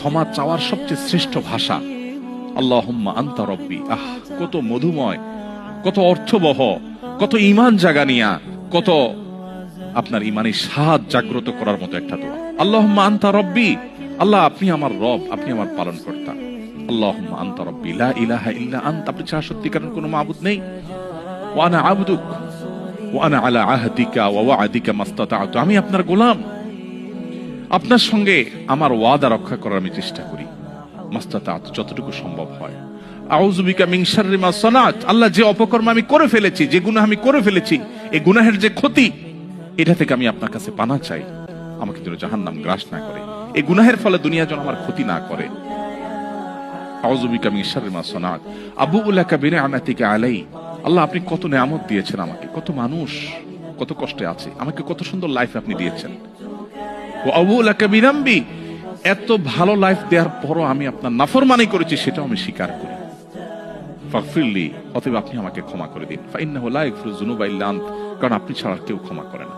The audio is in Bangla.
ক্ষমা চাওয়ার সবচেয়ে শ্রেষ্ঠ ভাষা আল্লাহুম্মা আনতা রব্বি। কত মধুময়, কত অর্থবহ, কত ঈমান জাগানিয়া, কত আপনার ঈমানি স্বাদ জাগ্রত করার মতো একটা দোয়া। আল্লাহুম্মা আনতা রব্বি, আল্লাহ আপনি আমার রব, আপনি আমার পালনকর্তা। আল্লাহুম্মা আনতা রব্বি লা ইলাহা ইল্লা আনতা, আপনি ছাড়া সত্যিকারের কোনো মাবুদ নেই। ওয়া আনা আবদুক ওয়া আনা আলা আহদিকা ওয়া ওয়া'দিকা মাসতাতা'তু, আমি আপনার গোলাম, আপনার সঙ্গে আমার ওয়াদা রক্ষা করার আমি চেষ্টা করি মাসতাতা'তু, যতটুকু সম্ভব হয়। আউযু বিকা মিন শাররি মা সানাত, আল্লাহ যে অপকর্ম আমি করে ফেলেছি, যে গুনাহ আমি করে ফেলেছি, এই গুনাহের যে ক্ষতি, এটা থেকে আমি আপনার কাছে পানা চাই, আমাকে যেন জাহান্নাম গ্রাস না করে, এই গুনাহের ফলে দুনিয়া যেন আমার ক্ষতি না করে। আউযু বিকা মিন শাররি মা সানাত আবুউ লাকা বিনি'মাতিকা আলাই, আল্লাহ আপনি কত নিয়ামত দিয়েছেন আমাকে, কত মানুষ কত কষ্টে আছে, আমাকে কত সুন্দর লাইফ আপনি দিয়েছেন। ওয়া আবুউ লাকা বিযামবি, এত ভালো লাইফ দেওয়ার পরও আমি আপনার নাফরমানি করেছি, সেটাও আমি স্বীকার করি। ফাগফিরলি, অতএব আপনি আমাকে ক্ষমা করে দিন। ফাইন্নাহু লা ইয়াগফিরুয যুনুবা ইল্লা আনত, কারণ আপনি ছাড়া কেউ ক্ষমা করে না।